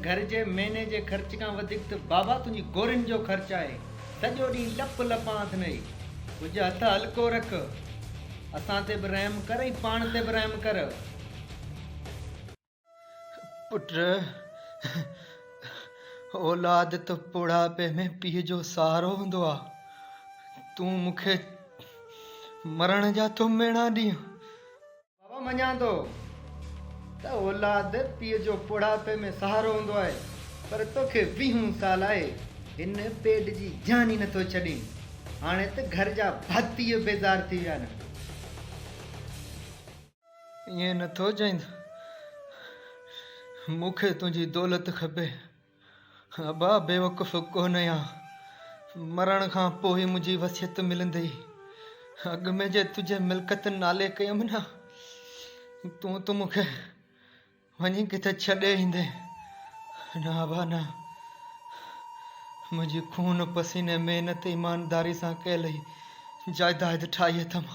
घर जे महीने जे ख़र्च खां वधीक त बाबा तुंहिंजी गोरियुनि जो ख़र्चु आहे। सॼो ॾींहुं लप लपां थी नई, कुझु हथ हल्को रख, असां ते बि रहम कर ऐं पाण ते बि रहम कर। पुट, औलाद त बुढ़ापे में पीउ जो सहारो हूंदो आहे। तूं मूंखे मरण जा तो मेणा ॾींहुं। बाबा मञां थो त औलाद पीउ जो बुढ़ापे में सहारो हूंदो आहे, पर तोखे 20 साल आहे, हिन पेट जी जान ई नथो छॾी। हाणे त घर जा भाती बेज़ार थी विया आहिनि। ईअं नथो चईंदो, मूंखे तुंहिंजी दौलत खपे। अबा बेवकूफ़ कोन आहियां, मरण खां पोइ मुंहिंजी वसियत मिलंदी। अॻ में जे तुंहिंजे मिल्कत नाले कयमि न, तूं त मूंखे वञी किथे छॾे ईंदे। न अबा न, मुंहिंजी खून पसीने महिनत ईमानदारी सां कयल ई जायदाद ठाही अथमि।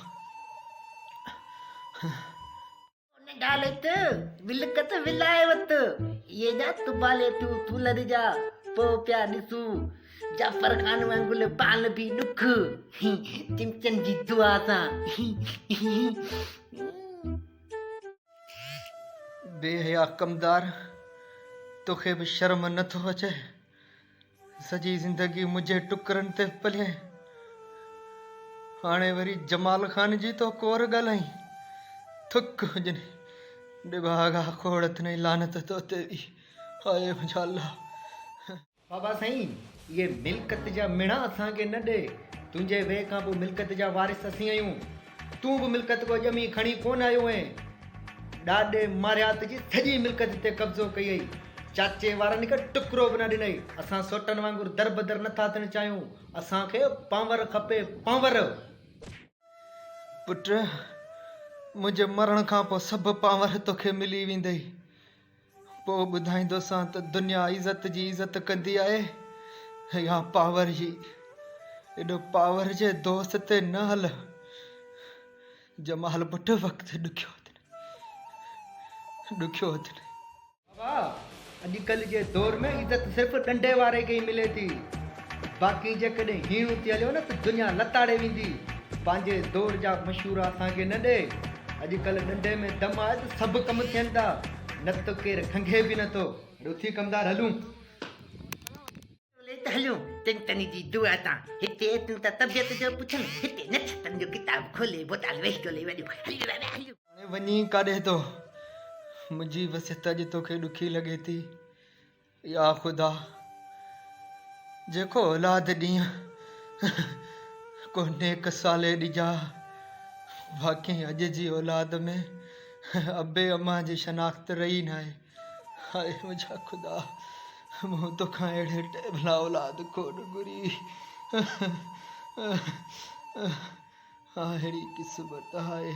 डालत विलकत विलायवत ये जा तुबाले तू लड़ जा पो प्या दिसू जाफर खान वांगुल पाल भी दुख चिमचन जी दुआ सा। बेहया कमदार, तोखे बि शर्म नथो अचे? सॼी ज़िंदगी मुंहिंजे टुकरनि ते पले, हाणे वरी जमाल खान जी तो कोर ॻाल्हाई। थुक हुजनि, दिमाग़ा खोड़त नहीं, लानत तो ते भी। हाय मुंहिंजा अल्लाह। बाबा साईं, ये मिल्कत जा मिणा असांखे न ॾे। तुंहिंजे वे खां पोइ मिल्कत जा वारिस असीं आहियूं। तूं बि मिल्कत को ॼमी खणी कोन आयो आहीं। ॾाॾे मारियात जी सॼी मिल्कत ते कब्ज़ो कई अई, चाचे वारनि खे टुकड़ो बि न ॾिनई। असां सोटनि वांगुरु दर बदर नथा थियणु चाहियूं, असांखे पांवर खपे, पांवर। पुट, मुंहिंजे मरण खां पोइ सभु पांवर तोखे मिली वेंदई। पोइ ॿुधाईंदोसां त दुनिया इज़त जी इज़त कंदी आहे या पावर जी। एॾो पावर जे दोस्त ते न हल। जमाल पुट, वक़्तु ॾुखियो अथनि। बाबा, अॼुकल्ह जे दौर में इज़त सिर्फ़ु डंडे वारे खे ई मिले थी। बाक़ी जेकॾहिं हीणो थी हलियो न त दुनिया लताड़े वेंदी। पंहिंजे दौर जा मशहूर असांखे न ॾे। अॼुकल्ह डंडे में दम आहे त सभु कम थियनि था, न त केरु खंघे बि नथो। रुथी कमदार हलूं। हलूं चिंतनी जी दुआ सा। हिते तूं त तबियत जो पुछन, हिते नक्षत्रन जो किताब खोले बोतल वेही खोले वञो। हाणे वञी काॾे थो? मुंहिंजी वसियत अॼु तोखे ॾुखी लॻे थी। या ख़ुदा, जेको औलाद ॾींहुं को नेक साले ॾिजा। बाक़ी अॼु जी औलाद में अबे अम्मा जी शनाख़्त रही न आहे। हाय मुंहिंजा ख़ुदा, मूं तोखां अहिड़े टेबला औलाद कोन घुरी। अहिड़ी क़िस्मत आहे।